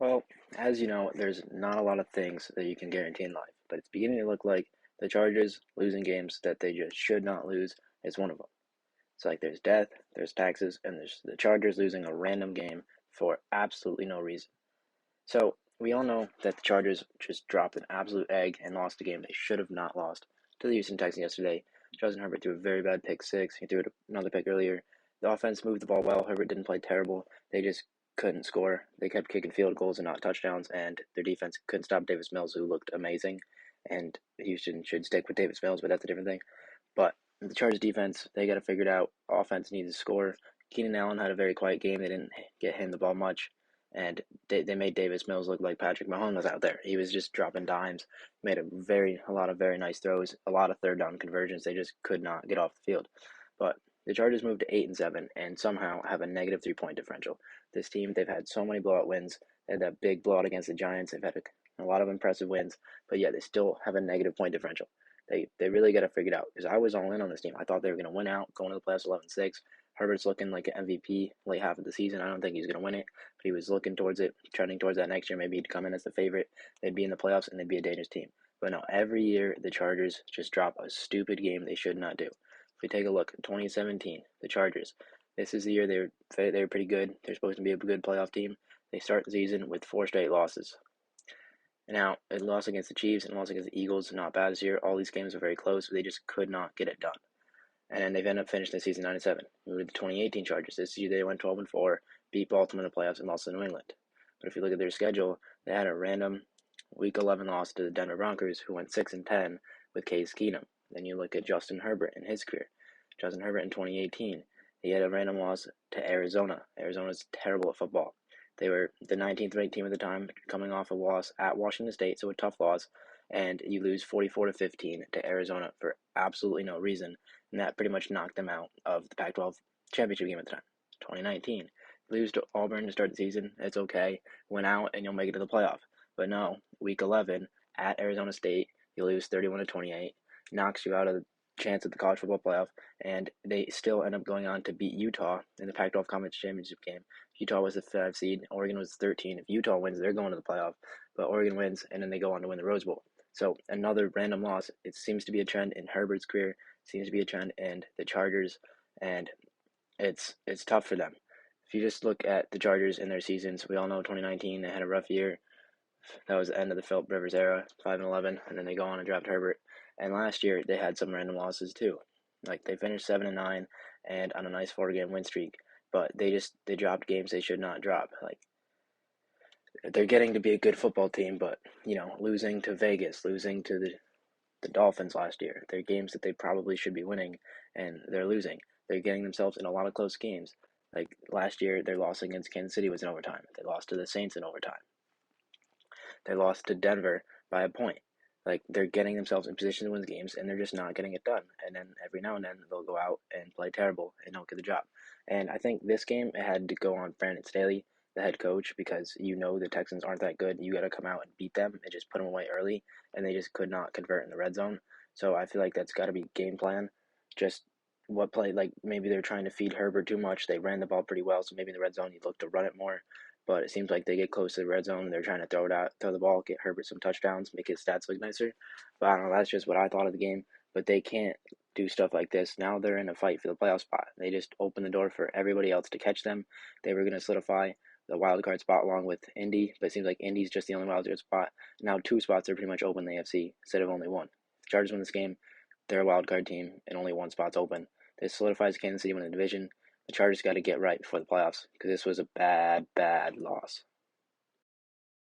Well, as you know, there's not a lot of things that you can guarantee in life, but it's beginning to look like the Chargers losing games that they just should not lose is one of them. It's like there's death, there's taxes, and there's the Chargers losing a random game for absolutely no reason. So we all know that the Chargers just dropped an absolute egg and lost a game they should have not lost to the Houston Texans yesterday. Justin Herbert threw a very bad pick six. He threw another pick earlier. The offense moved the ball well. Herbert didn't play terrible. They just couldn't score. They kept kicking field goals and not touchdowns, and their defense couldn't stop Davis Mills, who looked amazing. And Houston should stick with Davis Mills, but that's a different thing. But the Chargers defense, they got to figure it out. Offense needs to score. Keenan Allen had a very quiet game. They didn't get him the ball much, and they made Davis Mills look like Patrick Mahomes out there. He was just dropping dimes, made a lot of very nice throws, a lot of third down conversions. They just could not get off the field. But the Chargers moved to 8-7 and somehow have a negative 3 point differential. This team, they've had so many blowout wins. They had that big blowout against the Giants. They've had a lot of impressive wins, but yet they still have a negative point differential. They really got to figure it out because I was all in on this team. I thought they were going to win out, going to the playoffs 11-6. Herbert's looking like an MVP late half of the season. I don't think he's going to win it, but he was looking towards it, trending towards that next year. Maybe he'd come in as the favorite. They'd be in the playoffs and they'd be a dangerous team. But no, every year the Chargers just drop a stupid game they should not do. If we take a look, 2017, the Chargers. This is the year they were pretty good. They're supposed to be a good playoff team. They start the season with 4 straight losses. Now, it lost against the Chiefs and lost against the Eagles, not bad this year. All these games were very close, but they just could not get it done. And then they've ended up finishing the season 9-7. Moved to the 2018 Chargers. This year they went 12-4, beat Baltimore in the playoffs, and lost to New England. But if you look at their schedule, they had a random Week 11 loss to the Denver Broncos, who went 6-10 with Case Keenum. Then you look at Justin Herbert in his career. Justin Herbert in 2018, he had a random loss to Arizona. Arizona's terrible at football. They were the 19th ranked team at the time, coming off a loss at Washington State, so a tough loss, and you lose 44-15 to Arizona for absolutely no reason, and that pretty much knocked them out of the Pac-12 championship game at the time. 2019, lose to Auburn to start the season, it's okay, win out and you'll make it to the playoff. But no, Week 11 at Arizona State, you lose 31-28, knocks you out of the chance at the college football playoff, and they still end up going on to beat Utah in the Pac-12 Conference Championship game. Utah was the 5 seed, Oregon was 13. If Utah wins, they're going to the playoff, but Oregon wins, and then they go on to win the Rose Bowl. So another random loss. It seems to be a trend in Herbert's career, seems to be a trend in the Chargers, and it's tough for them. If you just look at the Chargers in their seasons, we all know 2019 they had a rough year. That was the end of the Philip Rivers era, 5-11, and then they go on and draft Herbert. And last year they had some random losses too. Like they finished 7-9 and on a nice 4-game win streak, but they dropped games they should not drop. Like they're getting to be a good football team, but losing to Vegas, losing to the Dolphins last year, they're games that they probably should be winning, and they're losing. They're getting themselves in a lot of close games. Like last year, their loss against Kansas City was in overtime. They lost to the Saints in overtime. They lost to Denver by a point. Like they're getting themselves in position to win the games, and they're just not getting it done. And then every now and then they'll go out and play terrible and don't get the job. And I think this game it had to go on Brandon Staley, the head coach, because the Texans aren't that good. You got to come out and beat them and just put them away early, and they just could not convert in the red zone. So I feel like that's got to be game plan. Just what play, like maybe they're trying to feed Herbert too much. They ran the ball pretty well, so maybe in the red zone you look to run it more. But it seems like they get close to the red zone and they're trying to throw the ball, get Herbert some touchdowns, make his stats look nicer. But I don't know, that's just what I thought of the game. But they can't do stuff like this. Now they're in a fight for the playoff spot. They just opened the door for everybody else to catch them. They were going to solidify the wild card spot along with Indy, but it seems like Indy's just the only wild card spot. Now 2 spots are pretty much open in the AFC instead of only 1. If the Chargers win this game, they're a wild card team and only 1 spot's open. This solidifies Kansas City winning the division. The Chargers got to get right before the playoffs because this was a bad, bad loss.